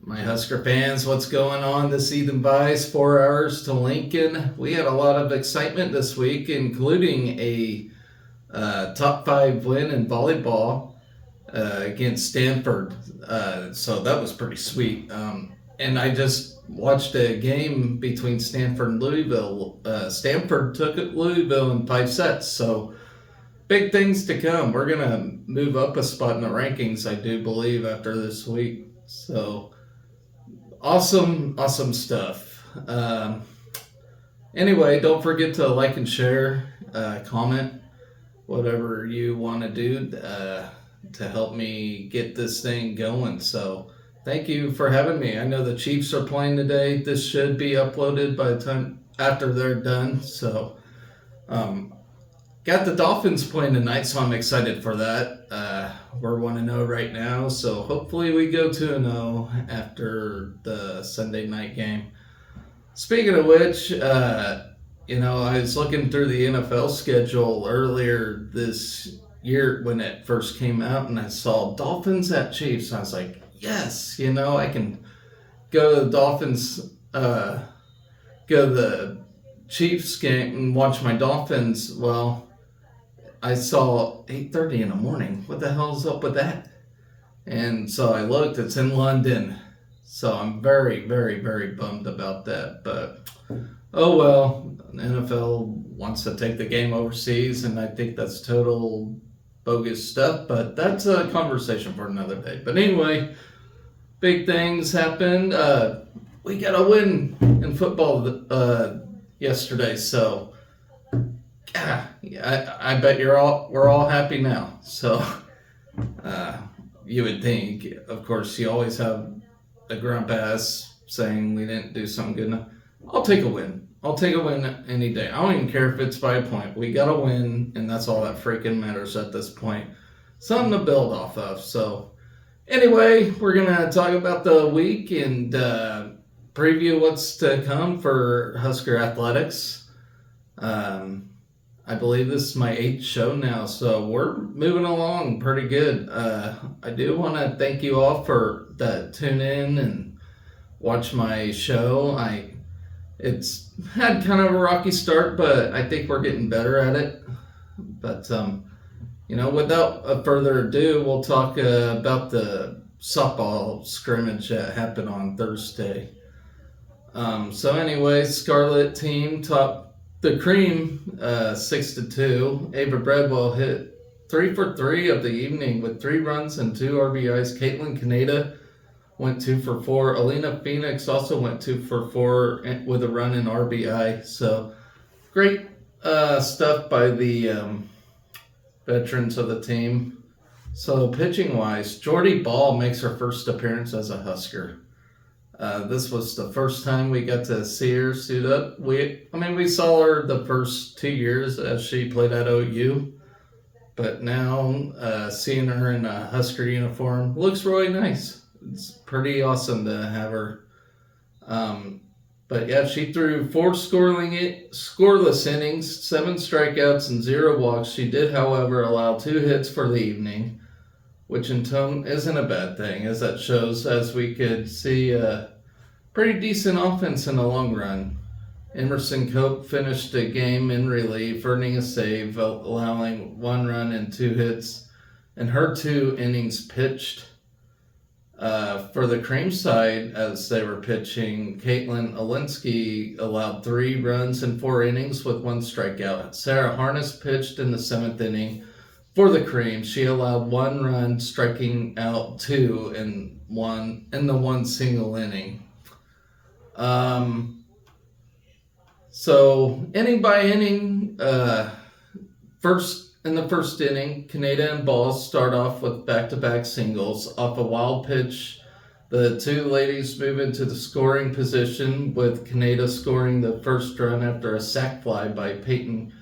My Husker fans, what's going on this Ethan Vice? 4 hours to Lincoln. We had a lot of excitement this week, including a top five win in volleyball against Stanford. So that was pretty sweet. And I just watched a game between Stanford and Louisville. Stanford took Louisville in 5 sets. So big things to come. We're going to move up a spot in the rankings, I do believe, after this week. So awesome stuff. Anyway, don't forget to like and share, comment, whatever you want to do to help me get this thing going. So thank you for having me. I know the Chiefs are playing today. This should be uploaded by the time after they're done. So got the Dolphins playing tonight, so I'm excited for that. We're 1-0 right now, so hopefully we go 2-0 after the Sunday night game. Speaking of which, I was looking through the NFL schedule earlier this year when it first came out, and I saw Dolphins at Chiefs. And I was like, yes, I can go to the Dolphins, go to the Chiefs game and watch my Dolphins. Well, I saw 8:30 in the morning. What the hell's up with that? And so I looked. It's in London. So I'm very, very, very bummed about that. But, oh well. The NFL wants to take the game overseas, and I think that's total bogus stuff. But that's a conversation for another day. But anyway, big things happened. We got a win in football yesterday. So I bet we're all happy now. So you would think, of course, you always have a grump ass saying we didn't do something good enough. I'll take a win. I'll take a win any day. I don't even care if it's by a point. We got a win, and that's all that freaking matters at this point. Something to build off of. So anyway, we're going to talk about the week and preview what's to come for Husker Athletics. I believe this is my 8th show now, so we're moving along pretty good. I do want to thank you all for that tune in and watch my show. It's had kind of a rocky start, but I think we're getting better at it. But without further ado, we'll talk about the softball scrimmage that happened on Thursday. So anyway, Scarlet team top the Cream 6-2. Ava Bradwell hit 3 for 3 of the evening with 3 runs and 2 RBIs. Caitlin Kaneda went 2 for 4. Alina Phoenix also went 2 for 4 with a run and RBI. So great stuff by the veterans of the team. So pitching wise, Jordy Ball makes her first appearance as a Husker. This was the first time we got to see her suit up. We saw her the first 2 years as she played at OU. But now, seeing her in a Husker uniform looks really nice. It's pretty awesome to have her. But yeah, she threw 4 scoreless innings, 7 strikeouts, and 0 walks. She did, however, allow 2 hits for the evening, which in turn isn't a bad thing, as that shows as we could see a pretty decent offense in the long run. Emerson Cope finished the game in relief, earning a save, allowing 1 run and 2 hits. In her 2 innings pitched, for the Cream side, as they were pitching, Caitlin Olinsky allowed 3 runs in 4 innings with 1 strikeout. Sarah Harness pitched in the 7th inning. For the Cream, she allowed 1 run, striking out 2 in the 1 single inning. So inning by inning, in the first inning, Kaneda and Ball start off with back-to-back singles. Off a wild pitch, the 2 ladies move into the scoring position, with Kaneda scoring the first run after a sac fly by Peyton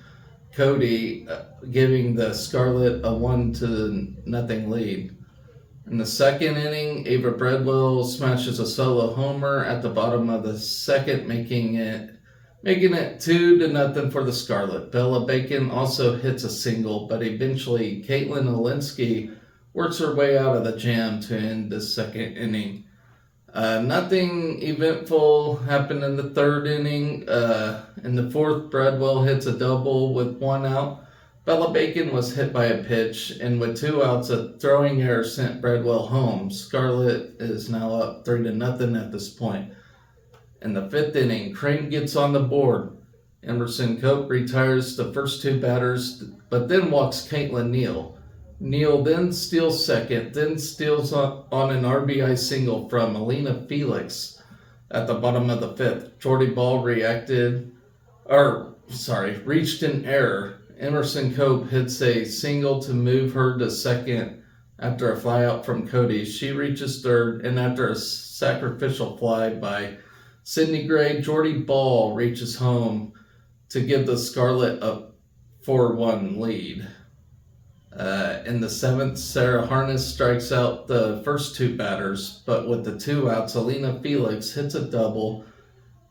Cody, giving the Scarlet a 1-0 lead. In the second inning, Ava Bradwell smashes a solo homer at the bottom of the second, making it 2-0 for the Scarlet. Bella Bacon also hits a single, but eventually Caitlin Olinsky works her way out of the jam to end the second inning. Nothing eventful happened in the third inning. In the fourth, Bradwell hits a double with one out. Bella Bacon was hit by a pitch, and with two outs, a throwing error sent Bradwell home. Scarlett is now up 3-0 at this point. In the fifth inning, Crane gets on the board. Emerson Cope retires the first two batters, but then walks Caitlin Neal. Neal then steals second, then steals on an RBI single from Alina Felix at the bottom of the fifth. Jordy Ball reached an error. Emerson Cope hits a single to move her to second after a flyout from Cody. She reaches third, and after a sacrificial fly by Sydney Gray, Jordy Ball reaches home to give the Scarlet a 4-1 lead. In the seventh, Sarah Harness strikes out the first two batters, but with the two outs, Alina Felix hits a double.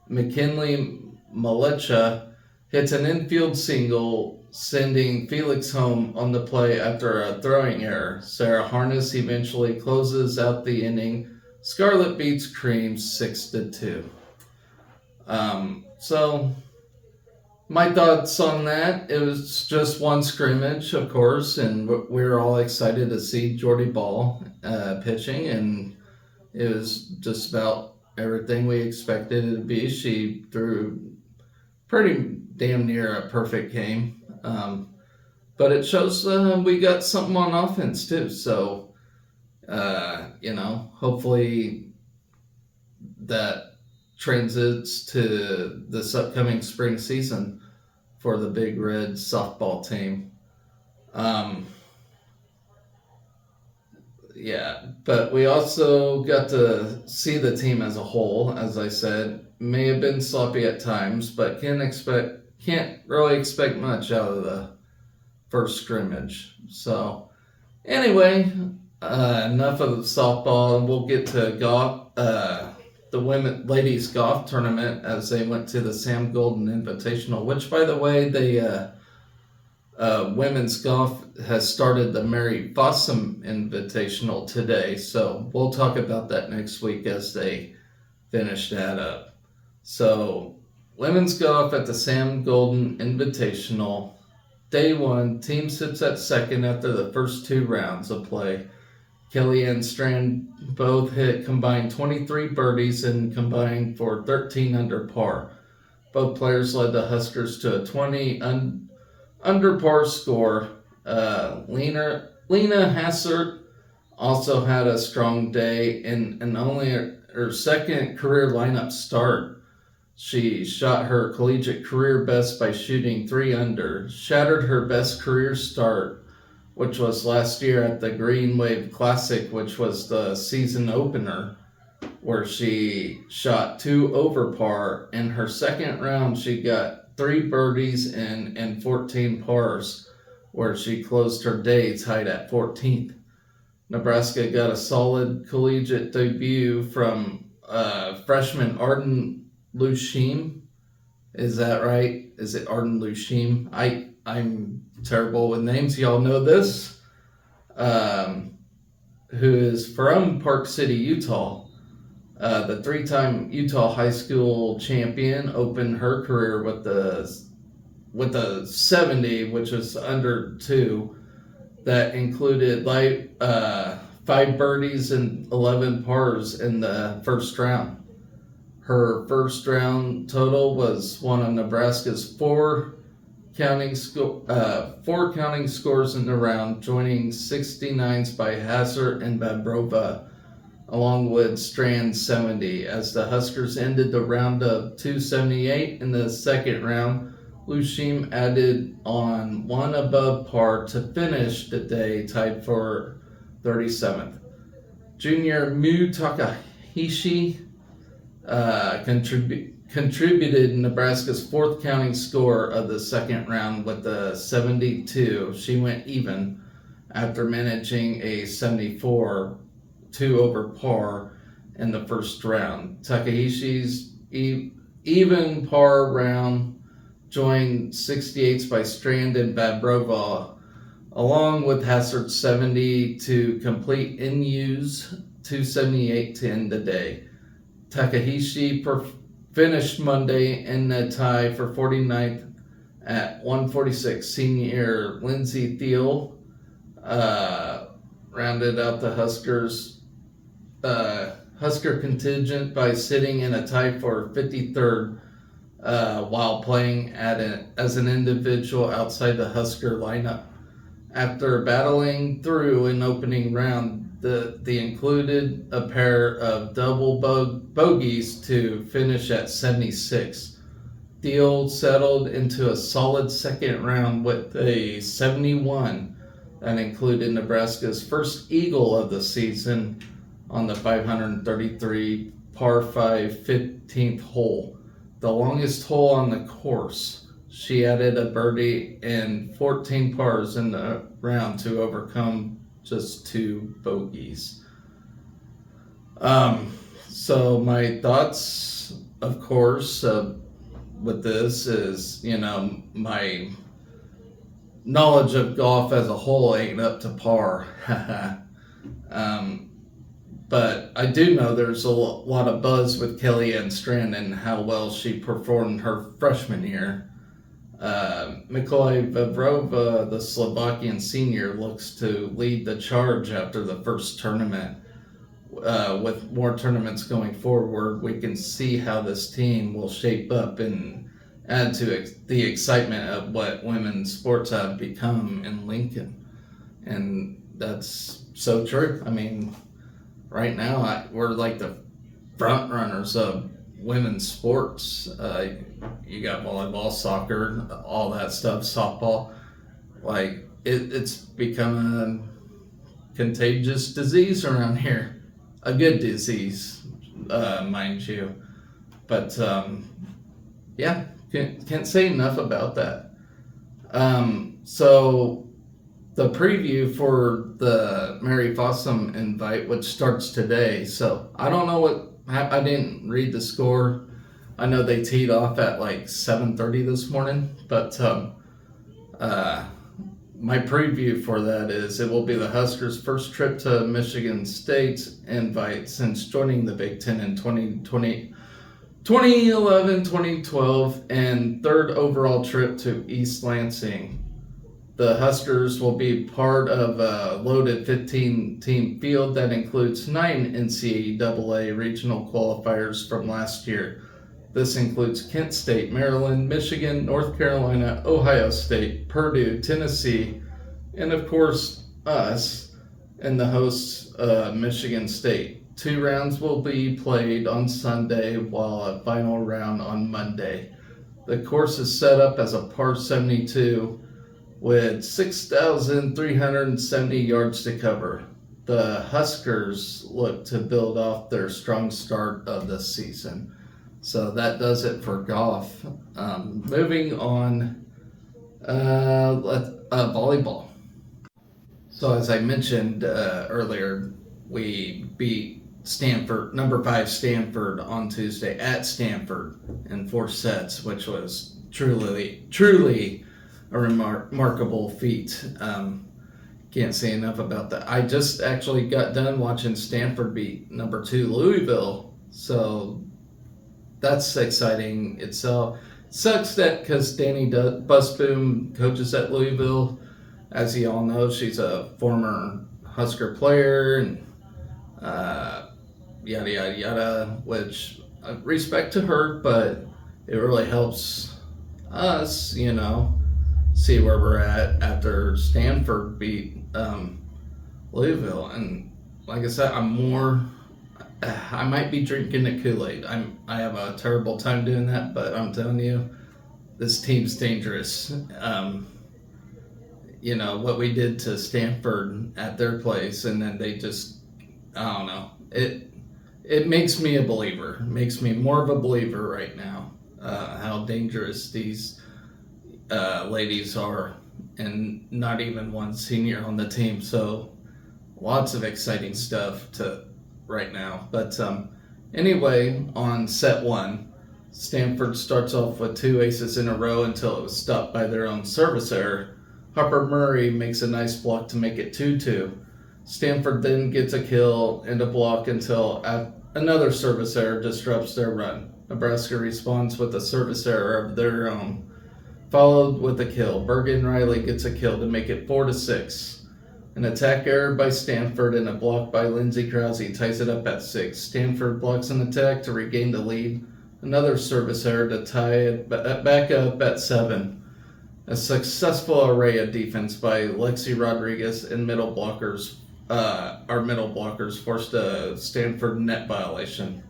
McKinley Malecha hits an infield single, sending Felix home on the play after a throwing error. Sarah Harness eventually closes out the inning. Scarlet beats Cream 6-2. So my thoughts on that, it was just one scrimmage, of course, and we were all excited to see Jordy Ball pitching, and it was just about everything we expected it to be. She threw pretty damn near a perfect game, but it shows we got something on offense too, so, hopefully that transits to this upcoming spring season for the Big Red softball team. But we also got to see the team as a whole. As I said, may have been sloppy at times, but can't really expect much out of the first scrimmage. So anyway, enough of the softball, and we'll get to golf. The ladies golf tournament as they went to the Sam Golden Invitational, which, by the way, the women's golf has started the Mary Fossum Invitational today, so we'll talk about that next week as they finish that up. So women's golf at the Sam Golden Invitational, day one, team sits at second after the first two rounds of play. Kelly and Strand both hit combined 23 birdies and combined for 13 under par. Both players led the Huskers to a 20 under par score. Lena Hassert also had a strong day and only her second career lineup start. She shot her collegiate career best by shooting 3 under, shattered her best career start, which was last year at the Green Wave Classic, which was the season opener, where she shot 2 over par. In her second round, she got 3 birdies and 14 pars, where she closed her day tied at 14th. Nebraska got a solid collegiate debut from freshman Arden Lushim. Is that right? Is it Arden Lushim? I'm terrible with names. Y'all know this. Who is from Park City, Utah. The 3-time Utah high school champion opened her career with a 70, which is under 2. That included 5 birdies and 11 pars in the first round. Her first round total was one of Nebraska's 4 counting scores in the round, joining 69s by Hazard and Babrova, along with Strand's 70. As the Huskers ended the round of 278 in the second round, Lushim added on 1 above par to finish the day tied for 37th. Junior Mu Takahashi contributed Nebraska's 4th counting score of the second round with a 72. She went even after managing a 74, 2 over par in the first round. Takahashi's even par round joined 68s by Strand and Babrova, along with Hassard's 70 to complete NU's 278 to end the day. Takahashi finished Monday in the tie for 49th at 146. Senior Lindsey Thiel rounded out the Husker contingent by sitting in a tie for 53rd while playing as an individual outside the Husker lineup. After battling through an opening round, the included a pair of double bogeys to finish at 76. Thiel settled into a solid second round with a 71 that included Nebraska's first eagle of the season on the 533 par 5 15th hole, the longest hole on the course. She added a birdie and 14 pars in the round to overcome just 2 bogeys. So my thoughts, of course, with this is, my knowledge of golf as a whole ain't up to par. But I do know there's a lot of buzz with Kellyanne Strand and how well she performed her freshman year. Mikolaj Vavrova, the Slovakian senior, looks to lead the charge after the first tournament. With more tournaments going forward, we can see how this team will shape up and add to the excitement of what women's sports have become in Lincoln. And that's so true. I mean, right now, we're like the front runners of women's sports. You got volleyball, soccer, all that stuff, softball. Like, it's become a contagious disease around here. A good disease, mind you. But, yeah, can't say enough about that. So the preview for the Mary Fossum invite, which starts today. So I don't know I didn't read the score. I know they teed off at like 7:30 this morning, but my preview for that is it will be the Huskers' first trip to Michigan State's invite since joining the Big Ten in 2011, 2012, and third overall trip to East Lansing. The Huskers will be part of a loaded 15-team field that includes 9 NCAA regional qualifiers from last year. This includes Kent State, Maryland, Michigan, North Carolina, Ohio State, Purdue, Tennessee, and of course us and the hosts, Michigan State. 2 rounds will be played on Sunday while a final round on Monday. The course is set up as a par 72 with 6,370 yards to cover. The Huskers look to build off their strong start of the season. So that does it for golf. Moving on, volleyball. So as I mentioned earlier, we beat Stanford, number 5 Stanford, on Tuesday at Stanford in 4 sets, which was truly a remarkable feat. Can't say enough about that. I just actually got done watching Stanford beat number 2 Louisville, so that's exciting itself. Sucks that because Danny Busboom coaches at Louisville. As you all know, she's a former Husker player and yada yada yada, which respect to her, but it really helps us, see where we're at after Stanford beat Louisville. And like I said, I might be drinking the Kool-Aid. I have a terrible time doing that, but I'm telling you, this team's dangerous. What we did to Stanford at their place, and then they just, I don't know. It makes me a believer. It makes me more of a believer right now, how dangerous these ladies are, and not even one senior on the team. So lots of exciting stuff right now. But anyway, on set 1, Stanford starts off with 2 aces in a row until it was stopped by their own service error. Harper Murray makes a nice block to make it 2-2. Stanford then gets a kill and a block until another service error disrupts their run. Nebraska responds with a service error of their own, followed with a kill. Bergen Riley gets a kill to make it 4-6. An attack error by Stanford and a block by Lindsey Krause ties it up at 6. Stanford blocks an attack to regain the lead. Another service error to tie it back up at 7. A successful array of defense by Lexi Rodriguez and middle blockers. Our middle blockers forced a Stanford net violation.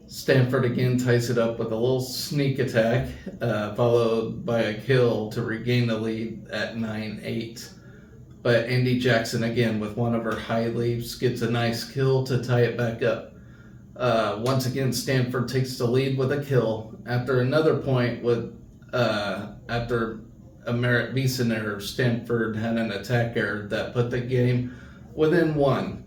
Stanford again ties it up with a little sneak attack, followed by a kill to regain the lead at 9-8. But Andy Jackson, again, with one of her high leaps, gets a nice kill to tie it back up. Once again, Stanford takes the lead with a kill. After another point, after a Merritt Beeson error, Stanford had an attack error that put the game within 1,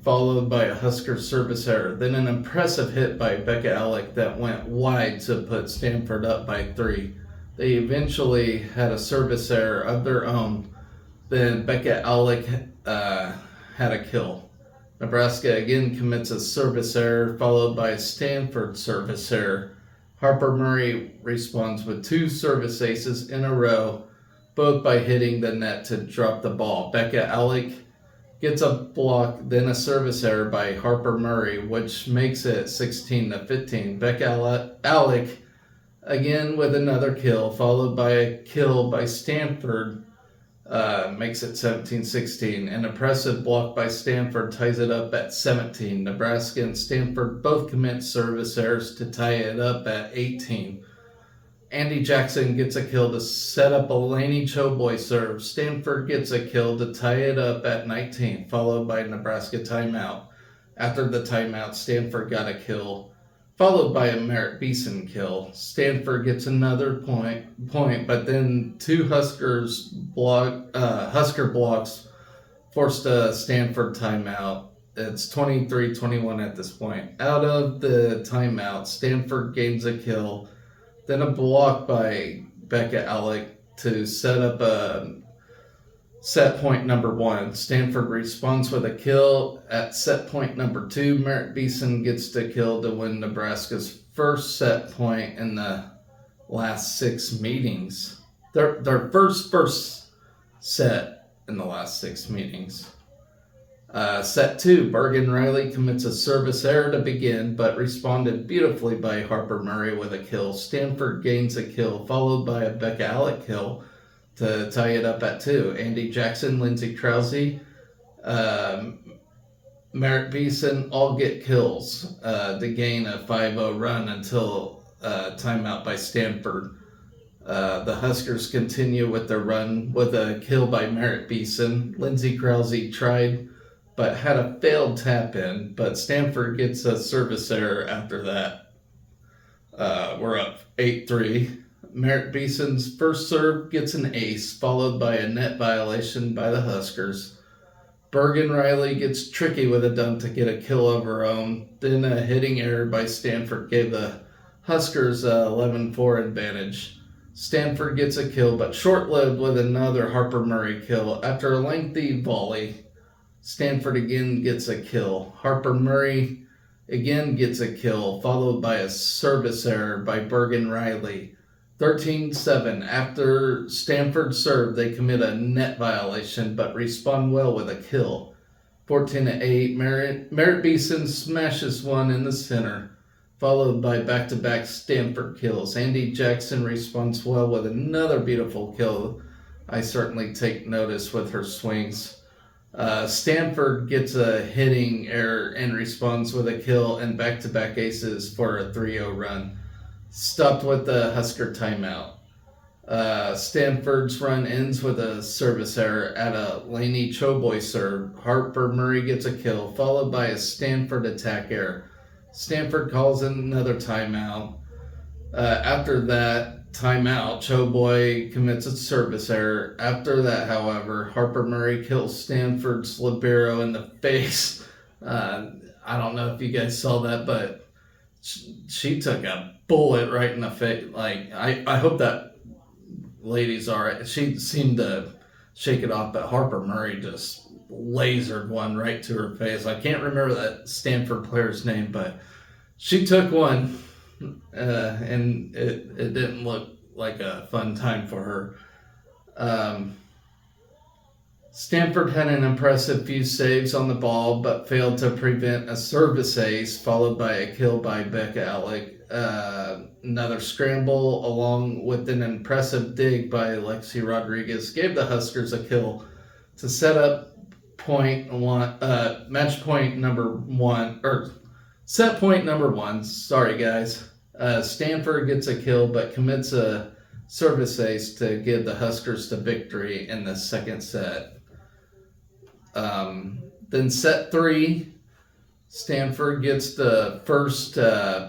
followed by a Husker service error. Then an impressive hit by Becca Alec that went wide to put Stanford up by 3. They eventually had a service error of their own. Then Becca Alec had a kill. Nebraska again commits a service error, followed by a Stanford service error. Harper Murray responds with 2 service aces in a row, both by hitting the net to drop the ball. Becca Alec gets a block, then a service error by Harper Murray, which makes it 16-15. Becca Alec again with another kill, followed by a kill by Stanford. Makes it 17-16. An impressive block by Stanford ties it up at 17. Nebraska and Stanford both commit service errors to tie it up at 18. Andy Jackson gets a kill to set up a Laney Choboy serve. Stanford gets a kill to tie it up at 19, followed by Nebraska timeout. After the timeout, Stanford got a kill, followed by a Merritt Beeson kill. Stanford gets another point, but then 2 Husker blocks forced a Stanford timeout. It's 23-21 at this point. Out of the timeout, Stanford gains a kill, then a block by Becca Alec to set up a set point number 1. Stanford responds with a kill at set point number 2. Merritt Beeson gets the kill to win Nebraska's first set point in the last 6 meetings. Their first set in the last 6 meetings. Set 2, Bergen Riley commits a service error to begin, but responded beautifully by Harper Murray with a kill. Stanford gains a kill, followed by a Becca Alec kill to tie it up at 2. Andy Jackson, Lindsey Krause, Merritt Beeson all get kills to gain a 5-0 run until timeout by Stanford. The Huskers continue with their run with a kill by Merritt Beeson. Lindsey Krause tried but had a failed tap in, but Stanford gets a service error after that. We're up 8-3. Merritt Beeson's first serve gets an ace, followed by a net violation by the Huskers. Bergen Riley gets tricky with a dunk to get a kill of her own. Then a hitting error by Stanford gave the Huskers a 11-4 advantage. Stanford gets a kill, but short-lived with another Harper Murray kill. After a lengthy volley, Stanford again gets a kill. Harper Murray again gets a kill, followed by a service error by Bergen Riley. 13-7. After Stanford serve, they commit a net violation, but respond well with a kill. 14-8. Merritt Beeson smashes one in the center, followed by back-to-back Stanford kills. Andy Jackson responds well with another beautiful kill. I certainly take notice with her swings. Stanford gets a hitting error and responds with a kill and back-to-back aces for a 3-0 run. Stopped with the Husker timeout. Stanford's run ends with a service error at a Laney Choboy serve. Harper Murray gets a kill, followed by a Stanford attack error. Stanford calls in another timeout. After that timeout, Choboy commits a service error. After that, however, Harper Murray kills Stanford's libero in the face. I don't know if you guys saw that, but she took a bullet right in the face. Like, I hope that lady's all right. She seemed to shake it off, but Harper Murray just lasered one right to her face. I can't remember that Stanford player's name, but she took one, and it didn't look like a fun time for her. Stanford had an impressive few saves on the ball, but failed to prevent a service ace, followed by a kill by Becca Alec. Another scramble, along with an impressive dig by Lexi Rodriguez, gave the Huskers a kill to set up match point number one, or set point number one. Sorry, guys. Stanford gets a kill, but commits a service ace to give the Huskers the victory in the second set. Then set 3, Stanford gets the first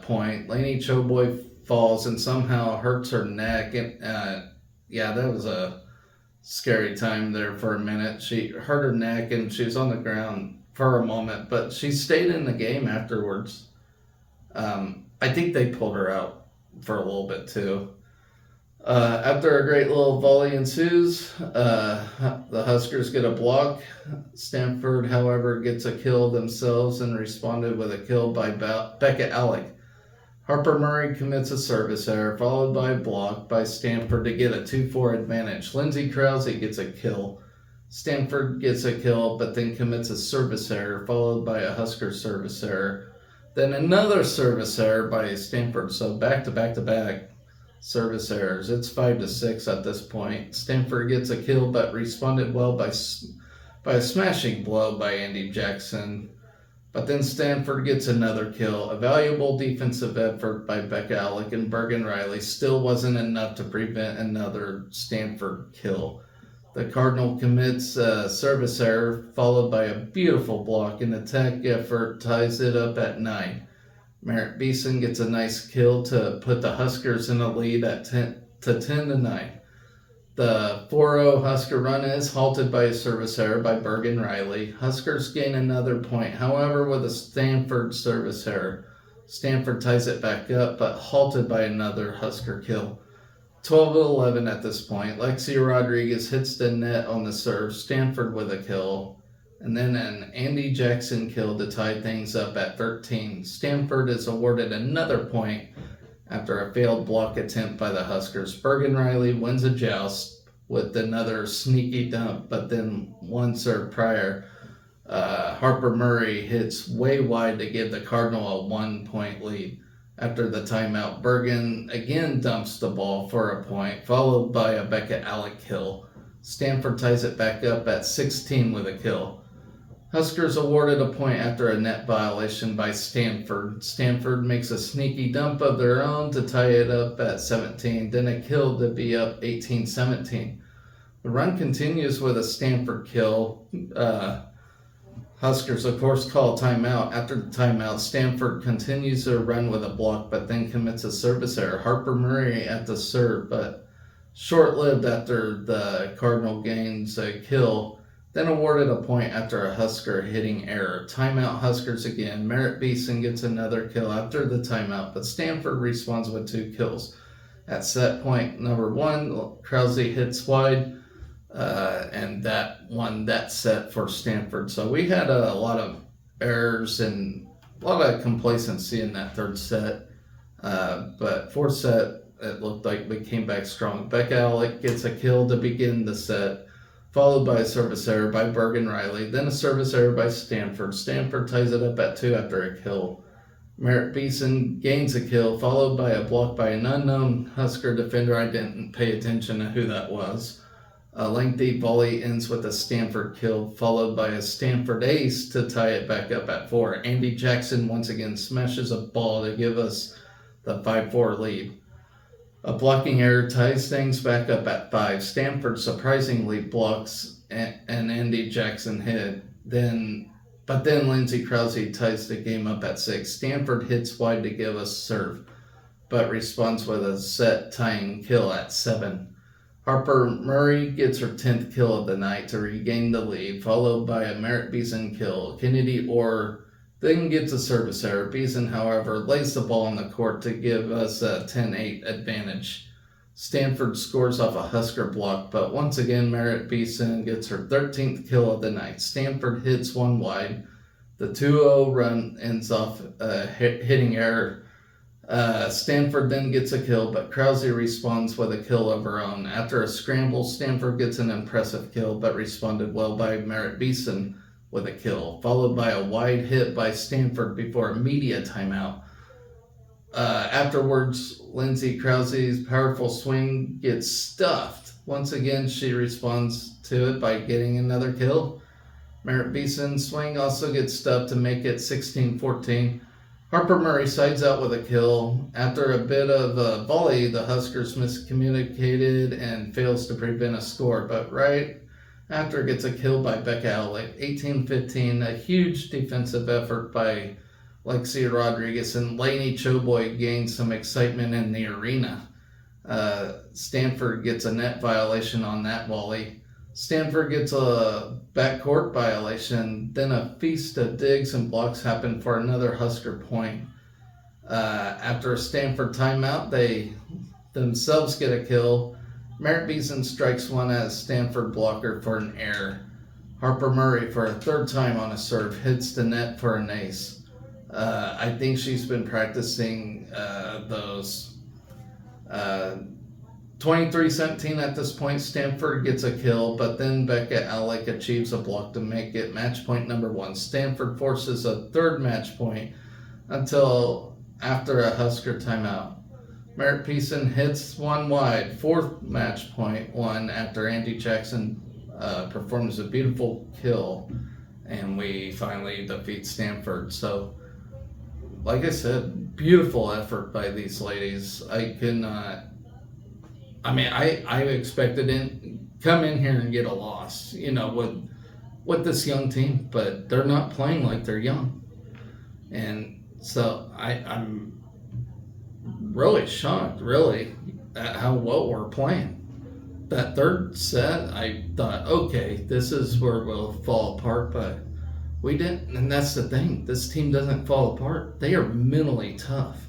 point. Lainey Choboy falls and somehow hurts her neck. And that was a scary time there for a minute. She hurt her neck and she was on the ground for a moment, but she stayed in the game afterwards. I think they pulled her out for a little bit too. After a great little volley ensues, the Huskers get a block. Stanford, however, gets a kill themselves and responded with a kill by Becca Alec. Harper Murray commits a service error, followed by a block by Stanford to get a 2-4 advantage. Lindsey Krause gets a kill. Stanford gets a kill, but then commits a service error, followed by a Husker service error. Then another service error by Stanford, so back to back service errors. It's 5-6 at this point. Stanford gets a kill, but responded well by a smashing blow by Andy Jackson. But then Stanford gets another kill. A valuable defensive effort by Becca Alec and Bergen Riley still wasn't enough to prevent another Stanford kill. The Cardinal commits a service error, followed by a beautiful block, and the tech effort ties it up at 9. Merritt Beeson gets a nice kill to put the Huskers in a lead at 10-9. The 4-0 Husker run is halted by a service error by Bergen Riley. Huskers gain another point, however, with a Stanford service error. Stanford ties it back up, but halted by another Husker kill. 12-11 at this point. Lexi Rodriguez hits the net on the serve. Stanford with a kill. And then an Andy Jackson kill to tie things up at 13. Stanford is awarded another point after a failed block attempt by the Huskers. Bergen Riley wins a joust with another sneaky dump, but then one serve prior, Harper Murray hits way wide to give the Cardinal a 1-point lead. After the timeout, Bergen again dumps the ball for a point, followed by a Becca Alec kill. Stanford ties it back up at 16 with a kill. Huskers awarded a point after a net violation by Stanford. Stanford makes a sneaky dump of their own to tie it up at 17, then a kill to be up 18-17. The run continues with a Stanford kill. Huskers, of course, call a timeout. After the timeout, Stanford continues their run with a block, but then commits a service error. Harper Murray at the serve, but short-lived after the Cardinal gains a kill. Then awarded a point after a Husker hitting error. Timeout Huskers again. Merritt Beeson gets another kill after the timeout, but Stanford responds with 2 kills. At set point number 1, Krause hits wide, and that won that set for Stanford. So we had a lot of errors and a lot of complacency in that third set. But fourth set, it looked like we came back strong. Becca Alec gets a kill to begin the set, followed by a service error by Bergen Riley, then a service error by Stanford. Stanford ties it up at 2 after a kill. Merritt Beeson gains a kill, followed by a block by an unknown Husker defender. I didn't pay attention to who that was. A lengthy volley ends with a Stanford kill, followed by a Stanford ace to tie it back up at 4. Andy Jackson once again smashes a ball to give us the 5-4 lead. A blocking error ties things back up at 5. Stanford surprisingly blocks an Andy Jackson hit. But then Lindsey Krause ties the game up at 6. Stanford hits wide to give us serve, but responds with a set tying kill at 7. Harper Murray gets her 10th kill of the night to regain the lead, followed by a Merritt Beeson kill. Kennedy Orr then gets a service error. Beeson, however, lays the ball on the court to give us a 10-8 advantage. Stanford scores off a Husker block, but once again, Merritt Beeson gets her 13th kill of the night. Stanford hits one wide. The 2-0 run ends off hitting error. Stanford then gets a kill, but Krause responds with a kill of her own. After a scramble, Stanford gets an impressive kill, but responded well by Merritt Beeson with a kill, followed by a wide hit by Stanford before a media timeout. Afterwards, Lindsay Krause's powerful swing gets stuffed. Once again, she responds to it by getting another kill. Merritt Beeson's swing also gets stuffed to make it 16-14. Harper Murray sides out with a kill. After a bit of a volley, the Huskers miscommunicated and fails to prevent a score, but right after gets a kill by Becca Alec, 18-15, a huge defensive effort by Lexi Rodriguez, and Lainey Choboy gains some excitement in the arena. Stanford gets a net violation on that volley. Stanford gets a backcourt violation. Then a feast of digs and blocks happen for another Husker point. After a Stanford timeout, they themselves get a kill. Merritt Beeson strikes one at a Stanford blocker for an error. Harper Murray, for a third time on a serve, hits the net for an ace. I think she's been practicing those. 23-17 at this point, Stanford gets a kill, but then Becca Alec achieves a block to make it match point number 1. Stanford forces a third match point until after a Husker timeout. Merritt Beeson hits one wide, fourth match point 1 after Andy Jackson performs a beautiful kill, and we finally defeat Stanford. So, like I said, beautiful effort by these ladies. I expected it come in here and get a loss, with this young team, but they're not playing like they're young. And so I'm really shocked, at how well we're playing. That third set, I thought, okay, this is where we'll fall apart, but we didn't, and that's the thing. This team doesn't fall apart. They are mentally tough.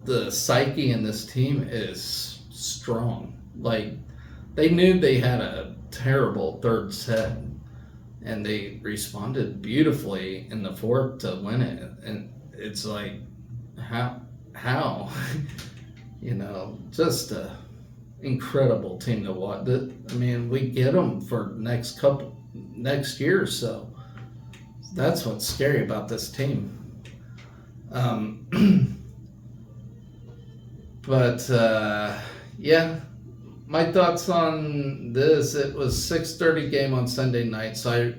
The psyche in this team is strong. Like, they knew they had a terrible third set, and they responded beautifully in the fourth to win it. And it's like, how? Just a incredible team to watch. We get them for next year, so that's what's scary about this team. My thoughts on this. It was 6:30 game on Sunday night, so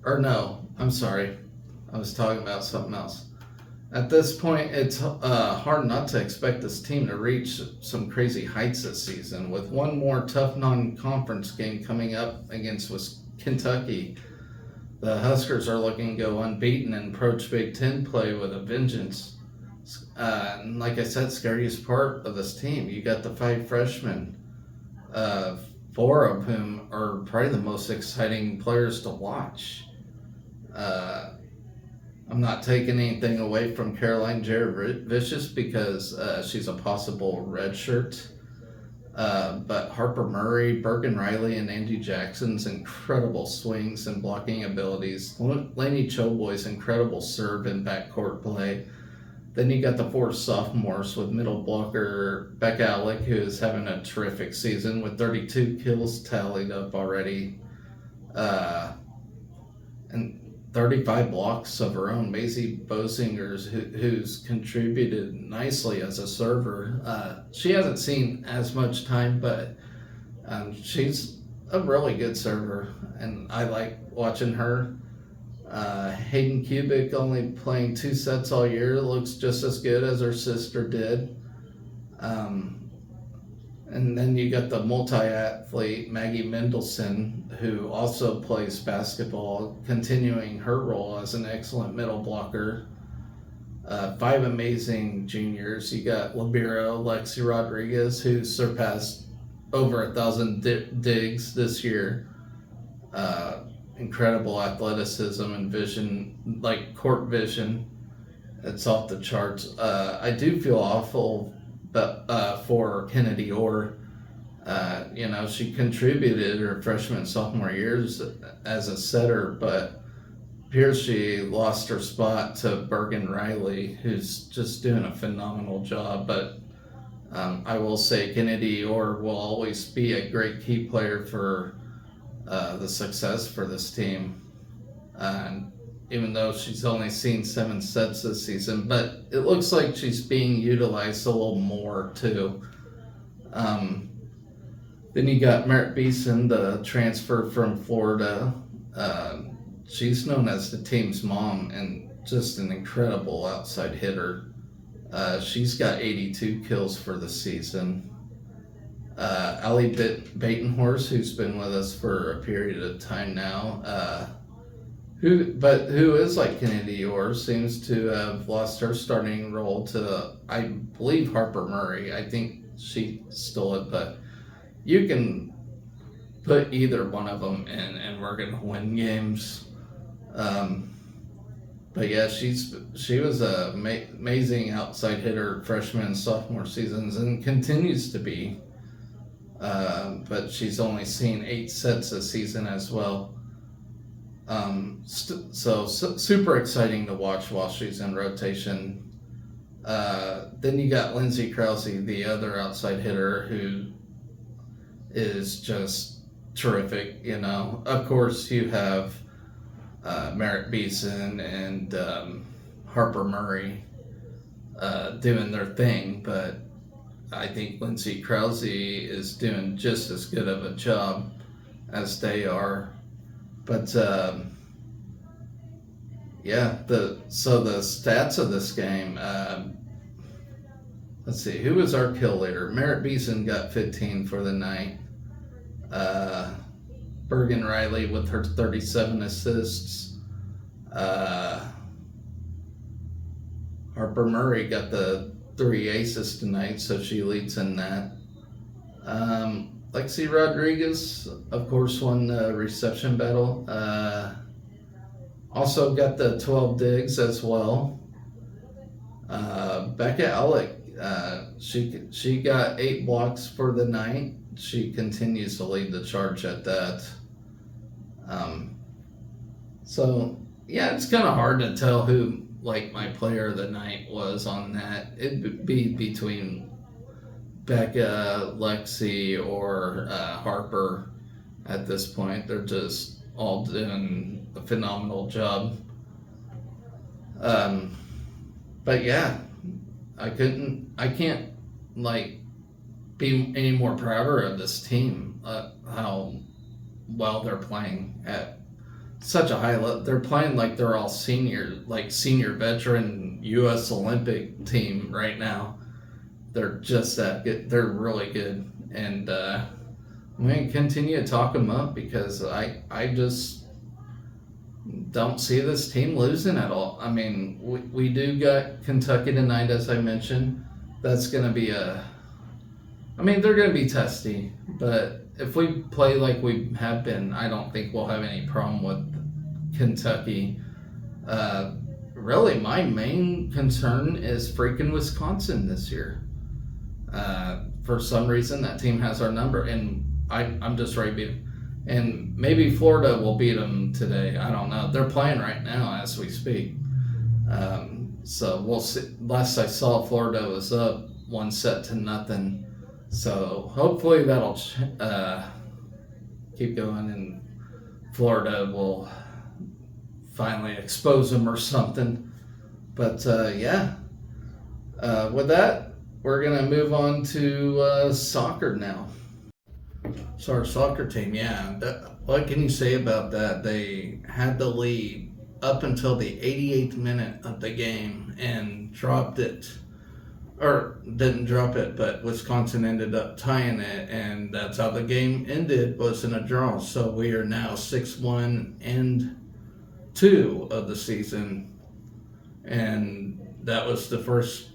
I'm sorry, I was talking about something else. At this point, it's hard not to expect this team to reach some crazy heights this season. With one more tough non-conference game coming up against Kentucky, the Huskers are looking to go unbeaten and approach Big Ten play with a vengeance. And like I said, scariest part of this team, you got the 5 freshmen, 4 of whom are probably the most exciting players to watch. I'm not taking anything away from Caroline Jared-Vicious because she's a possible redshirt. But Harper Murray, Bergen Riley, and Andy Jackson's incredible swings and blocking abilities. Lainey Choboy's incredible serve and backcourt play. Then you got the 4 sophomores with middle blocker Becca Alec, who is having a terrific season with 32 kills tallied up already. And 35 blocks of her own. Maisie Bosingers, who's contributed nicely as a server. She hasn't seen as much time, but she's a really good server, and I like watching her. Hayden Kubik, only playing 2 sets all year, looks just as good as her sister did. And then you got the multi-athlete Maggie Mendelson, who also plays basketball, continuing her role as an excellent middle blocker. 5 amazing juniors. You got Libero, Lexi Rodriguez, who surpassed over 1,000 digs this year. Incredible athleticism and vision, like court vision. it's off the charts. I do feel awful, but for Kennedy Orr. She contributed her freshman and sophomore years as a setter, but appears she lost her spot to Bergen Riley, who's just doing a phenomenal job. But I will say Kennedy Orr will always be a great key player for the success for this team. Even though she's only seen 7 sets this season, but it looks like she's being utilized a little more too. Then you got Merritt Beeson, the transfer from Florida. She's known as the team's mom and just an incredible outside hitter. She's got 82 kills for the season. Allie Batenhorst, who's been with us for a period of time now, who is like Kennedy Orr, seems to have lost her starting role to, I believe, Harper Murray. I think she stole it, but you can put either one of them in, and we're going to win games. But yeah, she was a amazing outside hitter freshman and sophomore seasons, and continues to be. But she's only seen 8 sets this season as well. So super exciting to watch while she's in rotation. Then you got Lindsay Krause, the other outside hitter, who is just terrific. Of course you have Merritt Beeson and Harper Murray doing their thing, but I think Lindsay Krause is doing just as good of a job as they are. But the stats of this game. Let's see, who was our kill leader? Merritt Beeson got 15 for the night. Bergen Riley with her 37 assists. Harper Murray got the 3 aces tonight, so she leads in that. Lexi Rodriguez, of course, won the reception battle. Also got the 12 digs as well. Becca Alec, she got 8 blocks for the night. She continues to lead the charge at that. It's kind of hard to tell who my player of the night was on that. It'd be between Becca, Lexi, or Harper at this point. They're just all doing a phenomenal job. But yeah, I can't be any more prouder of this team, how well they're playing at such a high level. They're playing like they're all senior veteran U.S. Olympic team right now. They're just that good. They're really good, and I'm going to continue to talk them up because I just don't see this team losing at all. I mean, we do got Kentucky tonight, as I mentioned. That's going to be they're going to be testy, but if we play like we have been, I don't think we'll have any problem with Kentucky. Really, my main concern is freaking Wisconsin this year. For some reason, that team has our number, and I'm just ready to beat them. And maybe Florida will beat them today. I don't know. They're playing right now as we speak. So we'll see. Last I saw, Florida was up 1-0. So hopefully that'll keep going, and Florida will finally expose them or something. But with that, we're going to move on to soccer now. So our soccer team, what can you say about that? They had the lead up until the 88th minute of the game and dropped it. Or didn't drop it, but Wisconsin ended up tying it, and that's how the game ended, was in a draw. So we are now 6-1 and 2 of the season, and that was the first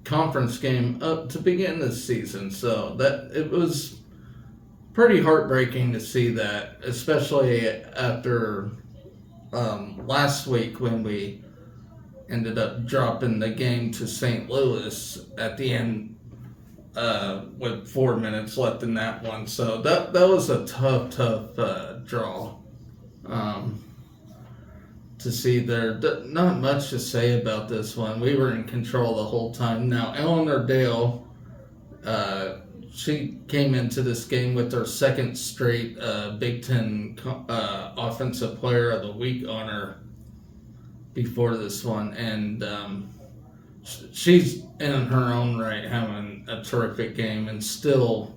conference game up to begin this season. So that it was pretty heartbreaking to see that, especially after last week when we ended up dropping the game to St. Louis at the end with 4 minutes left in that one. So that was a tough draw. Um, to see there. Not much to say about this one. We were in control the whole time. Now, Eleanor Dale, she came into this game with her second straight Big Ten Offensive Player of the Week honor before this one. And she's in her own right having a terrific game and still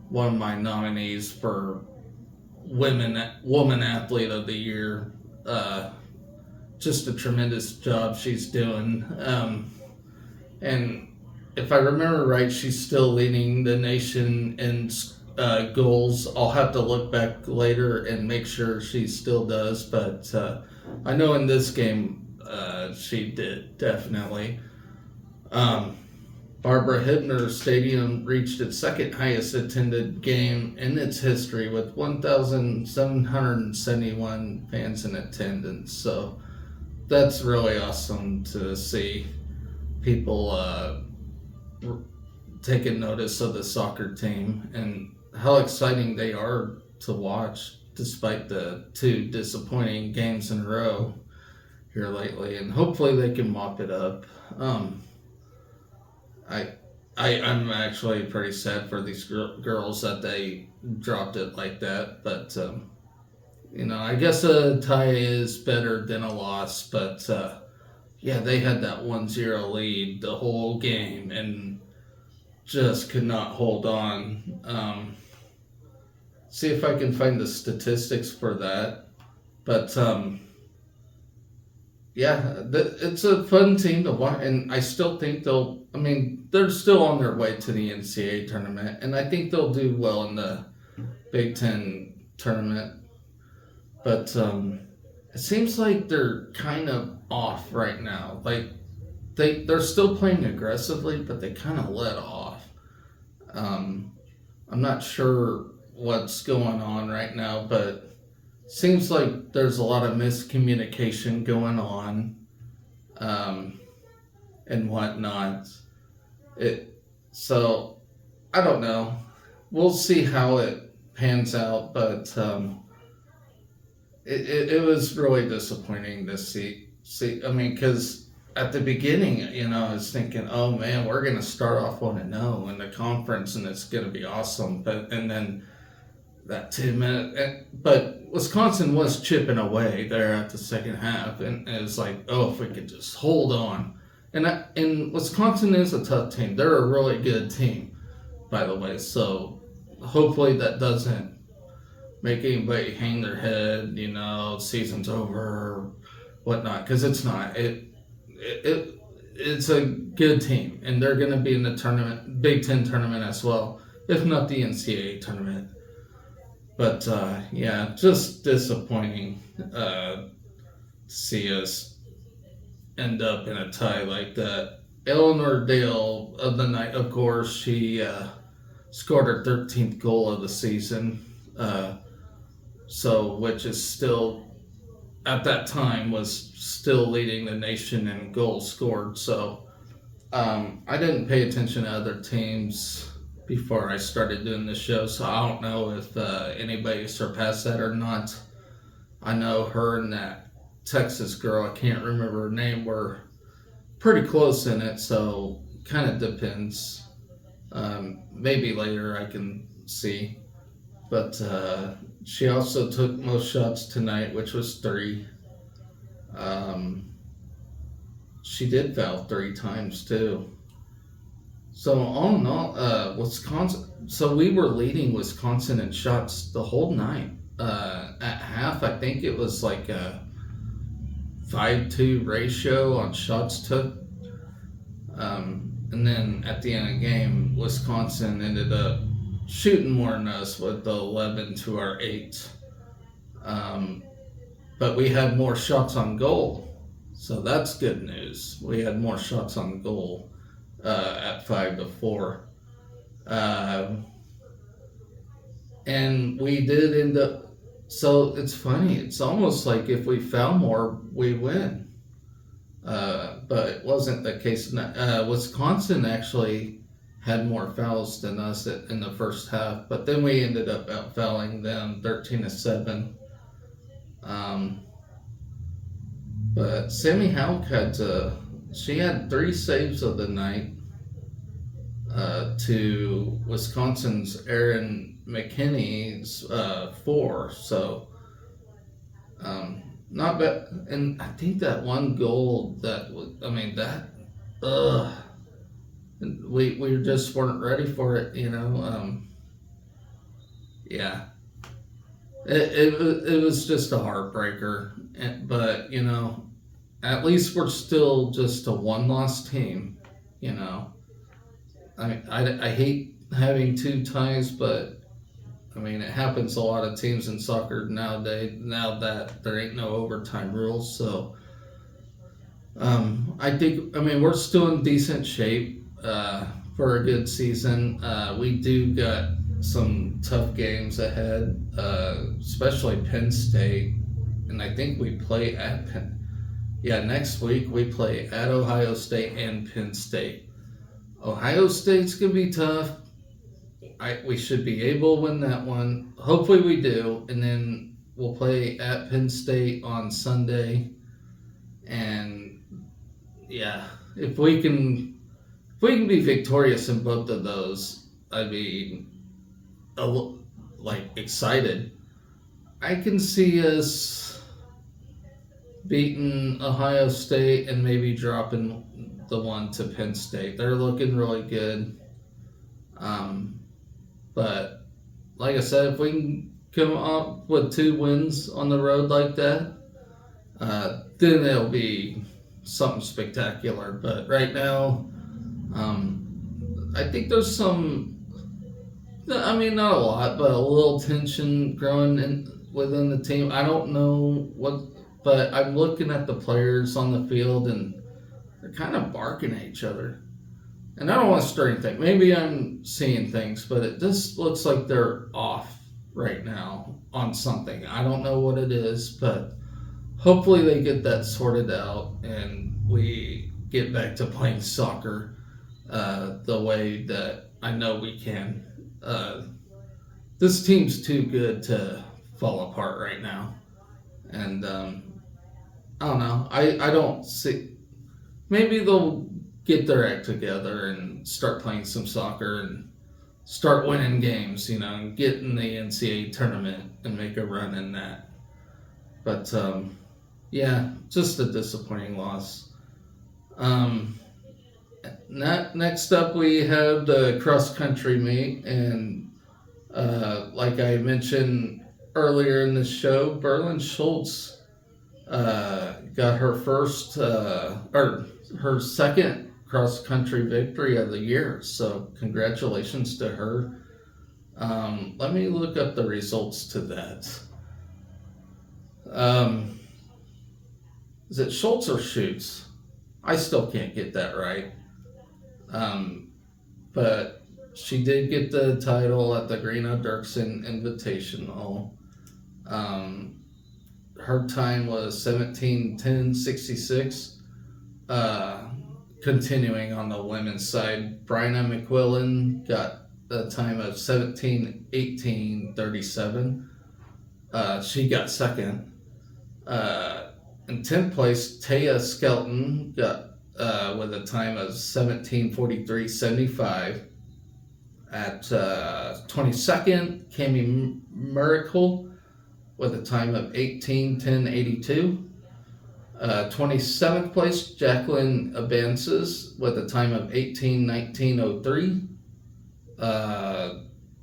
one of my nominees for woman athlete of the year. Just a tremendous job she's doing. And if I remember right, she's still leading the nation in goals. I'll have to look back later and make sure she still does, but I know in this game she did, definitely. Barbara Hibner Stadium reached its second highest attended game in its history with 1,771 fans in attendance. So that's really awesome to see people taking notice of the soccer team and how exciting they are to watch despite the two disappointing games in a row here lately, and hopefully they can mop it up. I'm actually pretty sad for these girls that they dropped it like that, but I guess a tie is better than a loss, but yeah, they had that 1-0 lead the whole game and just could not hold on. See if I can find the statistics for that, but yeah, it's a fun team to watch, and I still think they're still on their way to the NCAA tournament, and I think they'll do well in the Big Ten tournament. But it seems like they're kind of off right now. Like they're still playing aggressively, but they kind of let off. I'm not sure what's going on right now, but seems like there's a lot of miscommunication going on, and whatnot. So I don't know. We'll see how it pans out, but it was really disappointing to see. Because at the beginning, I was thinking, oh man, we're gonna start off 1-0 in the conference, and it's gonna be awesome. And then that 2 minute, but Wisconsin was chipping away there at the second half, and it was like, oh, if we could just hold on. And Wisconsin is a tough team. They're a really good team, by the way. So hopefully that doesn't make anybody hang their head, season's over or whatnot, because it's not. It's a good team, and they're going to be in the tournament, Big Ten tournament as well, if not the NCAA tournament. But yeah, just disappointing to see us end up in a tie like that. Eleanor Dale of the night, of course, she scored her 13th goal of the season. Which is still, at that time, was still leading the nation in goals scored. So I didn't pay attention to other teams before I started doing this show, so I don't know if anybody surpassed that or not. I know her and that Texas girl, I can't remember her name, were pretty close in it, so kind of depends. Maybe later I can see. But she also took most shots tonight, which was 3. She did foul 3 times too. So all in all, Wisconsin. So we were leading Wisconsin in shots the whole night. At half, I think it was like a 5-2 ratio on shots took. And then at the end of the game, Wisconsin ended up shooting more than us with the 11 to our 8. But we had more shots on goal. So that's good news. We had more shots on goal at 5-4. And we did end up, so it's funny, it's almost like if we foul more, we win. but it wasn't the case. Wisconsin actually had more fouls than us in the first half, but then we ended up out fouling them 13-7. Um, but Sammy Houck she had 3 saves of the night to Wisconsin's Aaron McKinney's 4. So not bad. And I think that one goal ugh, we just weren't ready for it, yeah. It was just a heartbreaker, but at least we're still just a one-loss team. I hate having 2 ties, but it happens a lot of teams in soccer nowadays. Now that there ain't no overtime rules, so I think we're still in decent shape for a good season. We do got some tough games ahead, especially Penn State, and I think we play at Penn. Yeah, next week we play at Ohio State and Penn State. Ohio State's gonna be tough. We should be able to win that one. Hopefully we do, and then we'll play at Penn State on Sunday. And yeah, if we can be victorious in both of those, I'd be excited. I can see us beating Ohio State and maybe dropping the one to Penn State. They're looking really good. But like I said, if we can come up with 2 wins on the road like that, then it'll be something spectacular. But right now, I think there's not a lot, but a little tension growing within the team. I don't know but I'm looking at the players on the field and they're kind of barking at each other. And I don't want to stir anything. Maybe I'm seeing things, but it just looks like they're off right now on something. I don't know what it is, but hopefully they get that sorted out and we get back to playing soccer the way that I know we can. This team's too good to fall apart right now. And I don't know. I don't see. Maybe they'll get their act together and start playing some soccer and start winning games, and get in the NCAA tournament and make a run in that. But yeah, just a disappointing loss. Next up, we have the cross country meet, and like I mentioned earlier in the show, Berlin Schultz got her her second cross country victory of the year. So congratulations to her. Let me look up the results to that. Is it Schultz or Schutz? I still can't get that right. But she did get the title at the Greeno Dirksen Invitational. Her time was 17:10:66. Continuing on the women's side, Bryna McQuillan got a time of 17:18:37. She got second. In 10th place, Taya Skelton got with a time of 17:43:75. At 22nd, Cami Miracle with a time of 18:10:82. 27th place, Jacqueline Abances with a time of 18:19:03.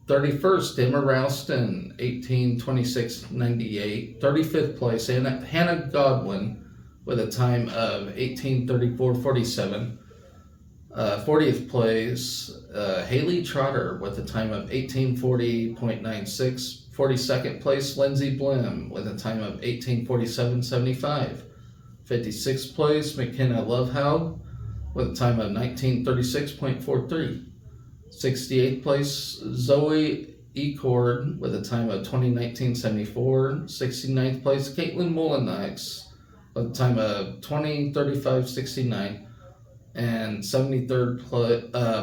31st, Emma Ralston, 18:26:98. 35th place, Hannah Godwin with a time of 18:34:47. 40th place, Haley Trotter with a time of 18:40.96. 42nd place, Lindsay Blim with a time of 18:47.75. 56th place, McKenna Lovehow with a time of 19:36.43. 68th place, Zoe Ecord with a time of 20:19.74. 69th place, Caitlin Mullenix with a time of 20:35:69. And 73rd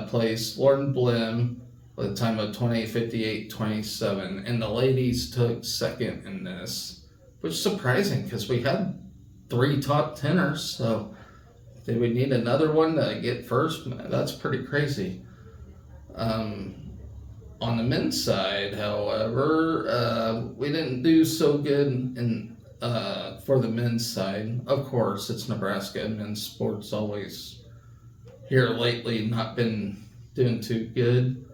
place, Lauren Blim, with a time of 20:58:27. And the ladies took second in this, which is surprising because we had 3 top teners. So did we need another one to get first? That's pretty crazy. On the men's side, however, we didn't do so good for the men's side. Of course, it's Nebraska, and men's sports always here lately not been doing too good.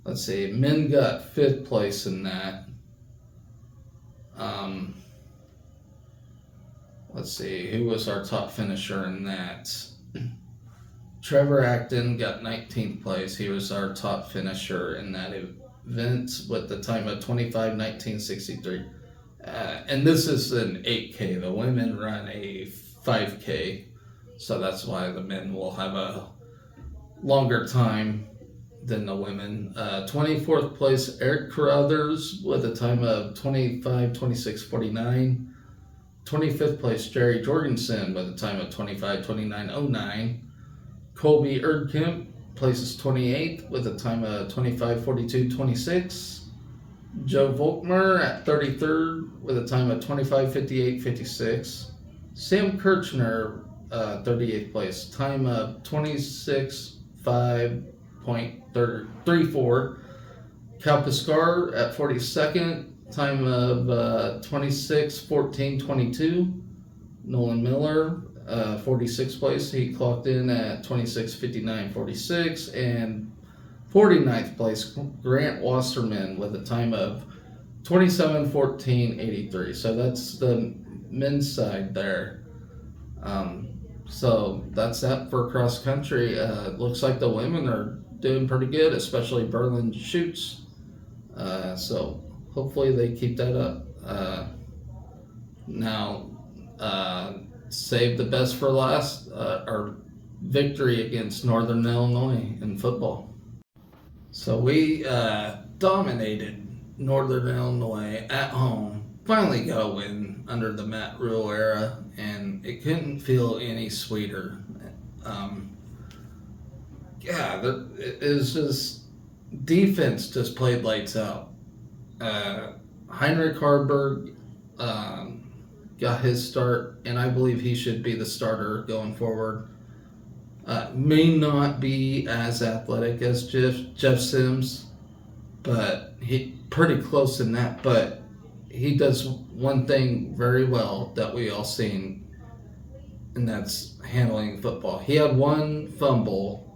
Let's see, men got 5th place in that. Let's see, who was our top finisher in that? Trevor Acton got 19th place. He was our top finisher in that event with the time of 25:19:63. And this is an 8K. The women run a 5K, so that's why the men will have a longer time than the women. 24th place, Eric Carruthers with a time of 25:26:49. 25th place, Jerry Jorgensen with a time of 25:29:09. Colby Erdkemp places 28th with a time of 25:42:26. Joe Volkmer at 33rd with a time of 25:58:56. Sam Kirchner, 38th place, time of 26:5.34. Cal Piscar at 42nd, time of 26:14:22. Nolan Miller, 46th place, he clocked in at 26:59:46. And 49th place, Grant Wasserman with a time of 27:14:83. So that's the men's side there. So that's that for cross country. Looks like the women are doing pretty good, especially Berlin Shoots. So hopefully they keep that up. Now, save the best for last, our victory against Northern Illinois in football. So we dominated Northern Illinois at home. Finally got a win under the Matt Rhule era, and it couldn't feel any sweeter. It was just defense just played lights out. Heinrich Harburg got his start, and I believe he should be the starter going forward. May not be as athletic as Jeff Sims, but he pretty close in that. But he does one thing very well that we all seen, and that's handling football. He had one fumble,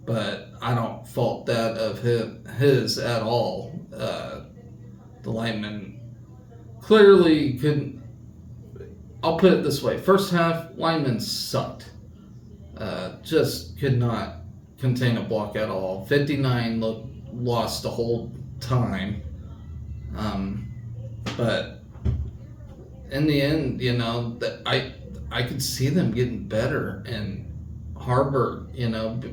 but I don't fault that of his at all. The lineman clearly couldn't. I'll put it this way: first half, linemen sucked. Just could not contain a block at all. 59 lost the whole time. But in the end, that I could see them getting better. And Harburg,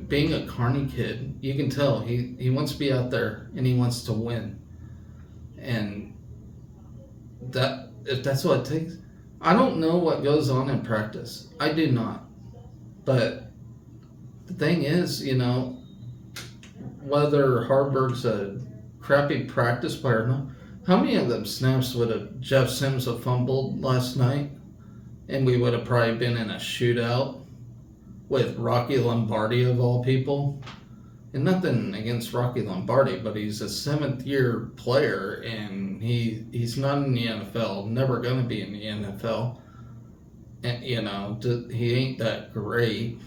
being a Kearney kid, you can tell he wants to be out there and he wants to win. And that if that's what it takes, I don't know what goes on in practice. I do not. But the thing is, whether Harburg's a crappy practice player or not, how many of them snaps would have Jeff Sims have fumbled last night, and we would have probably been in a shootout with Rocky Lombardi of all people? And nothing against Rocky Lombardi, but he's a 7th-year player, and he's not in the NFL, never going to be in the NFL. And, he ain't that great.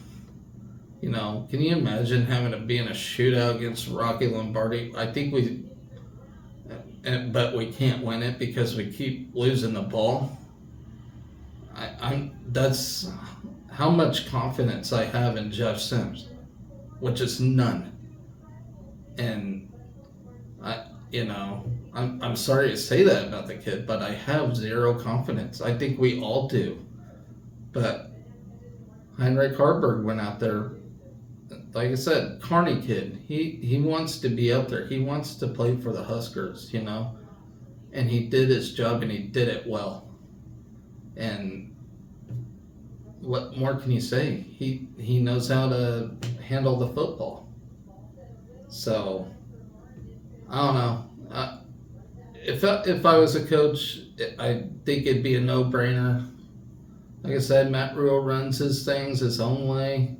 Can you imagine having to be in a shootout against Rocky Lombardi? I think but we can't win it because we keep losing the ball. That's how much confidence I have in Jeff Sims, which is none. And I'm sorry to say that about the kid, but I have zero confidence. I think we all do. But Heinrich Harburg went out there, like I said, Kearney kid. He wants to be out there. He wants to play for the Huskers, and he did his job and he did it well. And what more can you say? He knows how to handle the football. So I don't know. If I was a coach, I think it'd be a no-brainer. Like I said, Matt Rhule runs his things his own way,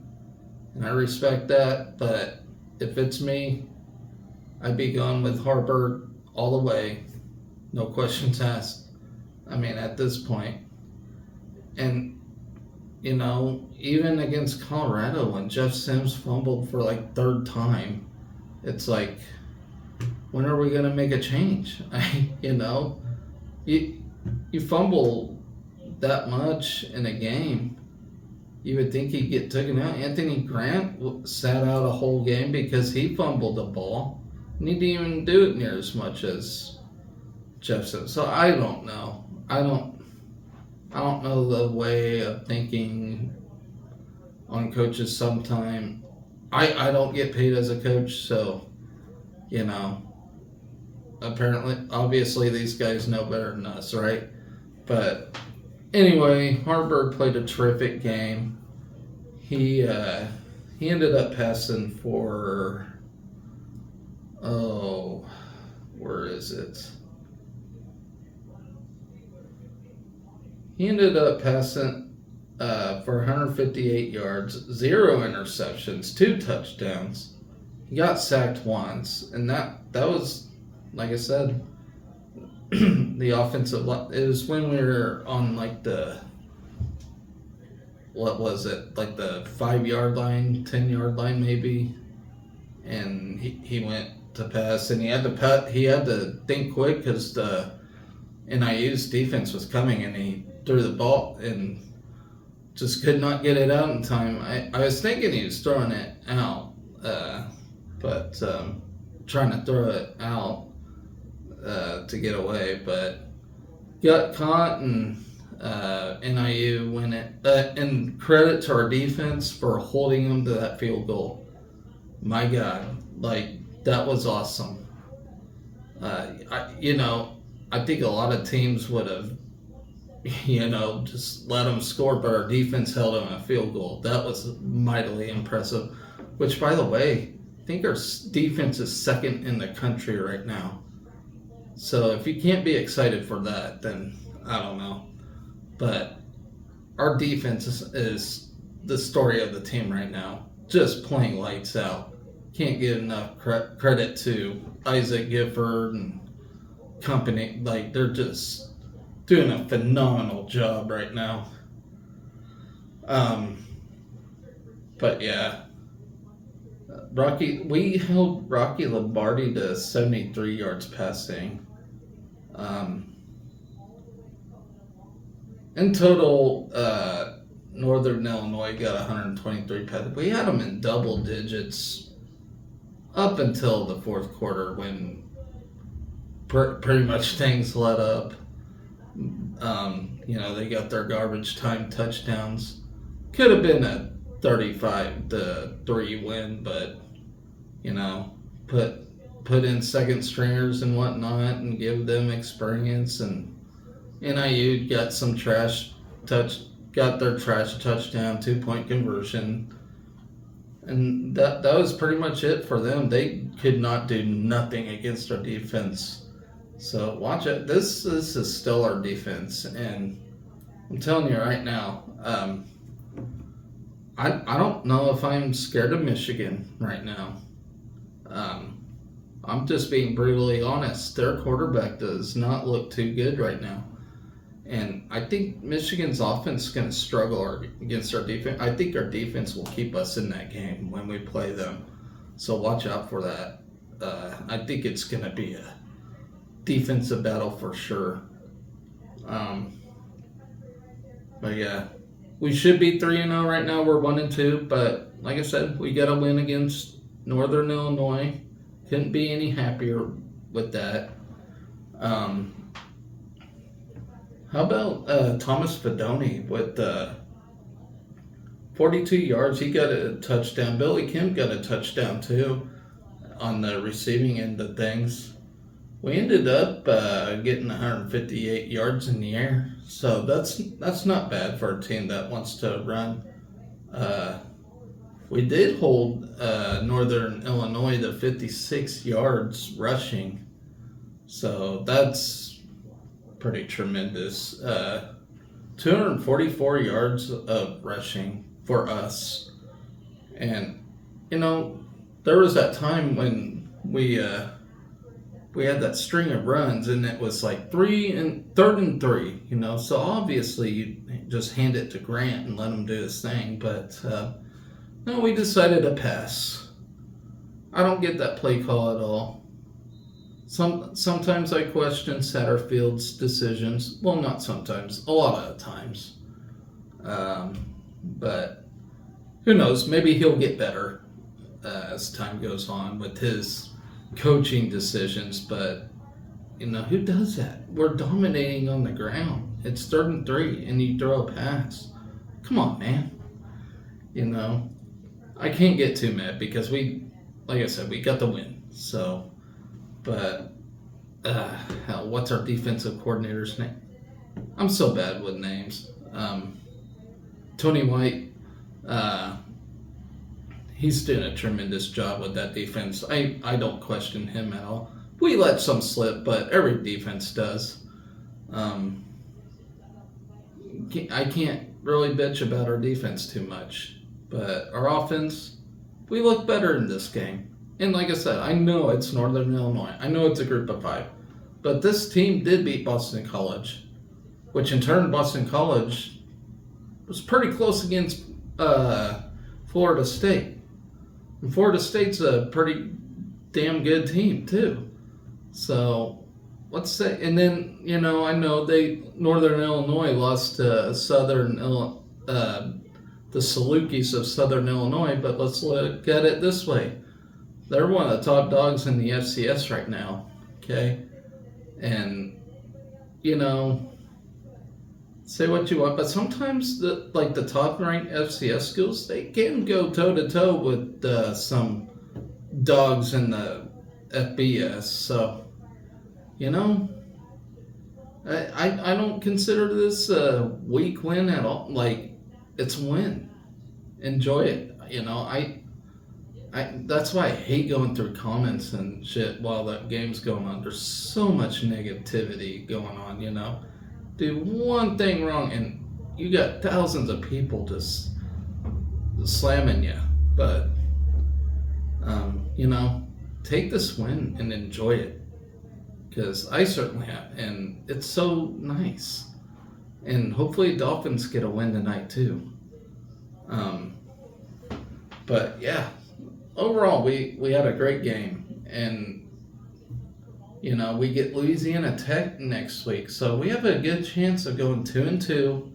and I respect that. But if it's me, I'd be going with Harper all the way, no questions asked. I mean, at this point, and even against Colorado when Jeff Sims fumbled for like third time, it's like, when are we gonna make a change? You fumble that much in a game, you would think he'd get taken out. Anthony Grant sat out a whole game because he fumbled the ball, and he didn't even do it near as much as Jeff Sims. So I don't know. I don't know the way of thinking on coaches sometime. I don't get paid as a coach, so apparently, obviously, these guys know better than us, right? But anyway, Harburg played a terrific game. He ended up passing for, where is it? He ended up passing for 158 yards, 0 interceptions, 2 touchdowns. He got sacked once, and that was, like I said, the offensive line. It was when we were on like the, what was it, like the 5-yard line, 10-yard line maybe, and he went to pass, and he had to think quick because the NIU's defense was coming, and he threw the ball and just could not get it out in time. I was thinking he was throwing it out, but trying to throw it out to get away, but got caught, and NIU win it. And credit to our defense for holding them to that field goal. My God, that was awesome. I think a lot of teams would have, just let them score, but our defense held them a field goal. That was mightily impressive. Which, by the way, I think our defense is second in the country right now. So if you can't be excited for that, then I don't know. But our defense is the story of the team right now. Just playing lights out. Can't get enough credit to Isaac Gifford and company. They're just doing a phenomenal job right now. But yeah. We held Rocky Lombardi to 73 yards passing. In total, Northern Illinois got 123 passing. We had them in double digits up until the fourth quarter when pretty much things let up. They got their garbage time touchdowns. Could have been a 35-3 win, but put in second stringers and whatnot and give them experience. And NIU got their trash touchdown, 2-point conversion, and that was pretty much it for them. They could not do nothing against our defense. So watch it. This is still our defense, and I'm telling you right now, I don't know if I'm scared of Michigan right now. I'm just being brutally honest. Their quarterback does not look too good right now. And I think Michigan's offense is going to struggle against our defense. I think our defense will keep us in that game when we play them. So watch out for that. I think it's going to be a defensive battle for sure. But yeah, we should be 3-0 right now. We're 1-2, but like I said, we got a win against Northern Illinois. Couldn't be any happier with that. How about Thomas Fedoni with 42 yards? He got a touchdown. Billy Kim got a touchdown too on the receiving end of things. We ended up getting 158 yards in the air, so that's not bad for a team that wants to run. Uh, we did hold Northern Illinois to 56 yards rushing, so that's pretty tremendous. 244 yards of rushing for us, and there was that time when we had that string of runs, and it was like third and three, So obviously you just hand it to Grant and let him do his thing. But no, we decided to pass. I don't get that play call at all. Sometimes I question Satterfield's decisions. Well, not sometimes, a lot of the times. But who knows? Maybe he'll get better as time goes on with his coaching decisions, but who does that? We're dominating on the ground. It's third and three, and you throw a pass. Come on, man. I can't get too mad because like I said, we got the win. So, but hell, what's our defensive coordinator's name? I'm so bad with names. Tony White. He's doing a tremendous job with that defense. I don't question him at all. We let some slip, but every defense does. I can't really bitch about our defense too much. But our offense, we look better in this game. And like I said, I know it's Northern Illinois. I know it's a group of 5. But this team did beat Boston College, which in turn, Boston College was pretty close against Florida State. And Florida State's a pretty damn good team, too. So, let's say, and then, I know Northern Illinois lost to the Salukis of Southern Illinois, but let's look at it this way. They're one of the top dogs in the FCS right now, okay? And, say what you want, but sometimes the top-ranked FCS schools, they can go toe-to-toe with some dogs in the FBS. So, I don't consider this a weak win at all. Like, it's a win. Enjoy it. That's why I hate going through comments and shit while that game's going on. There's so much negativity going on, Do one thing wrong and you got thousands of people just slamming you. But, take this win and enjoy it. Because I certainly have. And it's so nice. And hopefully Dolphins get a win tonight too. But yeah, overall we had a great game. And we get Louisiana Tech next week, so we have a good chance of going 2-2.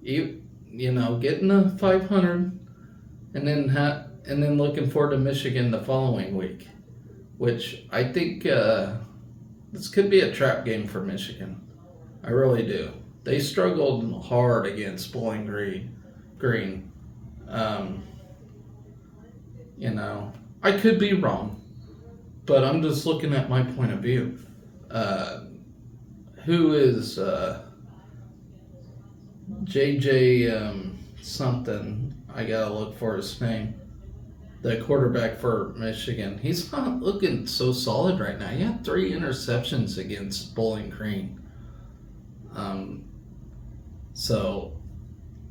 Getting a 500, and then looking forward to Michigan the following week, which I think this could be a trap game for Michigan. I really do. They struggled hard against Bowling Green. I could be wrong. But I'm just looking at my point of view. Who is JJ something? I gotta look for his name. The quarterback for Michigan. He's not looking so solid right now. He had 3 interceptions against Bowling Green. So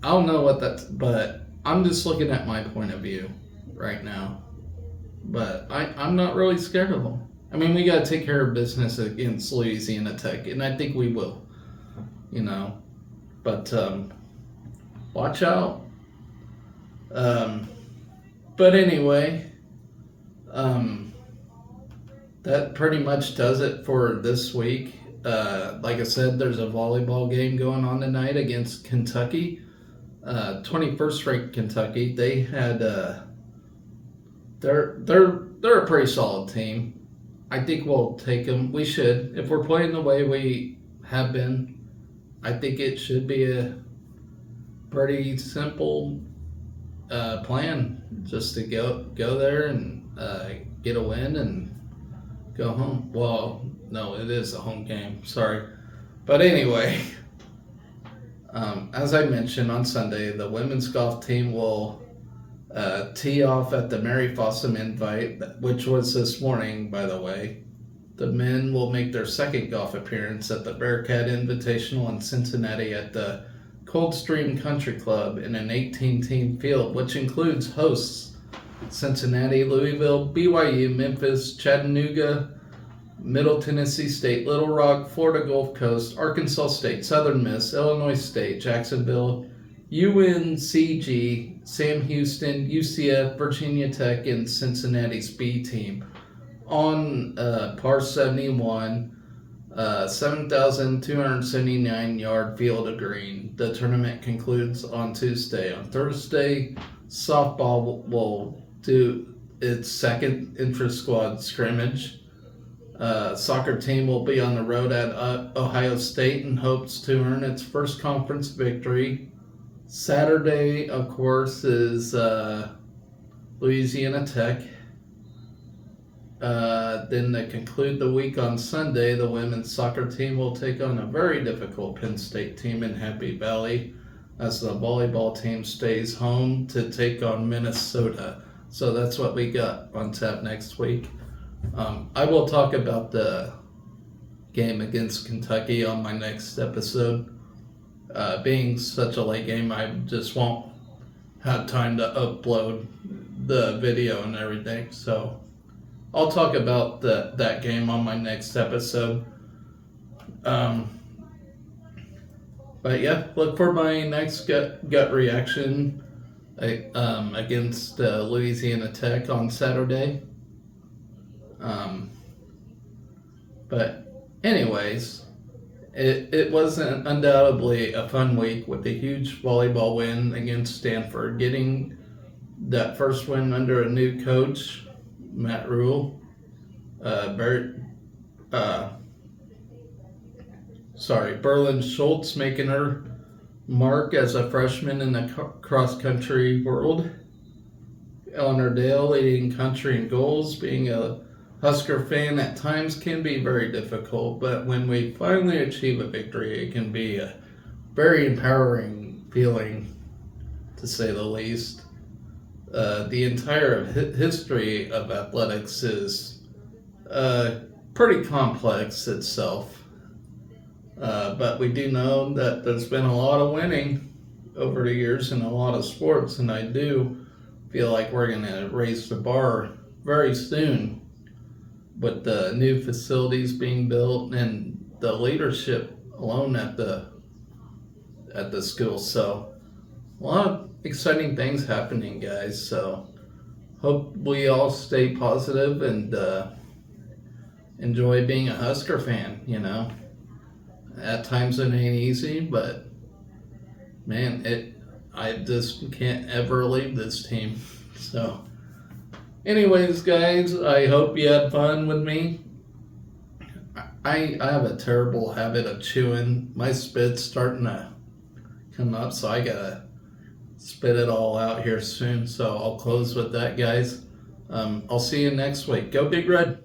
I don't know what that's, but I'm just looking at my point of view right now. But I'm not really scared of them. I mean, we got to take care of business against Louisiana Tech, and I think we will. But watch out. But anyway, that pretty much does it for this week. Like I said, there's a volleyball game going on tonight against Kentucky. 21st ranked Kentucky. They had they're a pretty solid team. I think we'll take them. We should. If we're playing the way we have been, I think it should be a pretty simple plan, just to go there and get a win and go home. Well, no, it is a home game. Sorry. But anyway, as I mentioned on Sunday, the women's golf team will tee off at the Mary Fossum Invite, which was this morning, by the way. The men will make their second golf appearance at the Bearcat Invitational in Cincinnati at the Coldstream Country Club in an 18-team field, which includes hosts Cincinnati, Louisville, BYU, Memphis, Chattanooga, Middle Tennessee State, Little Rock, Florida Gulf Coast, Arkansas State, Southern Miss, Illinois State, Jacksonville, UNCG, Sam Houston, UCF, Virginia Tech, and Cincinnati's B team on par 71, 7,279 yard field of green. The tournament concludes on Tuesday. On Thursday, softball will do its second intra-squad scrimmage. Soccer team will be on the road at Ohio State and hopes to earn its first conference victory. Saturday, of course, is Louisiana Tech. Then to conclude the week on Sunday, the women's soccer team will take on a very difficult Penn State team in Happy Valley as the volleyball team stays home to take on Minnesota. So that's what we got on tap next week. I will talk about the game against Kentucky on my next episode. Being such a late game, I just won't have time to upload the video and everything. So I'll talk about that game on my next episode. But yeah, look for my next gut reaction against Louisiana Tech on Saturday. But anyways, it was undoubtedly a fun week with a huge volleyball win against Stanford, getting that first win under a new coach, Matt Rhule. Berlin Schultz making her mark as a freshman in the cross-country world. Eleanor Dale leading country in goals. Being a Husker fan at times can be very difficult, but when we finally achieve a victory, it can be a very empowering feeling, to say the least. The entire history of athletics is pretty complex itself, but we do know that there's been a lot of winning over the years in a lot of sports, and I do feel like we're going to raise the bar very soon with the new facilities being built and the leadership alone at the school. So a lot of exciting things happening, guys. So hope we all stay positive and enjoy being a Husker fan. You know, at times it ain't easy, but man, I just can't ever leave this team. So anyways, guys, I hope you had fun with me. I have a terrible habit of chewing. My spit's starting to come up, so I gotta spit it all out here soon. So I'll close with that, guys. I'll see you next week. Go Big Red.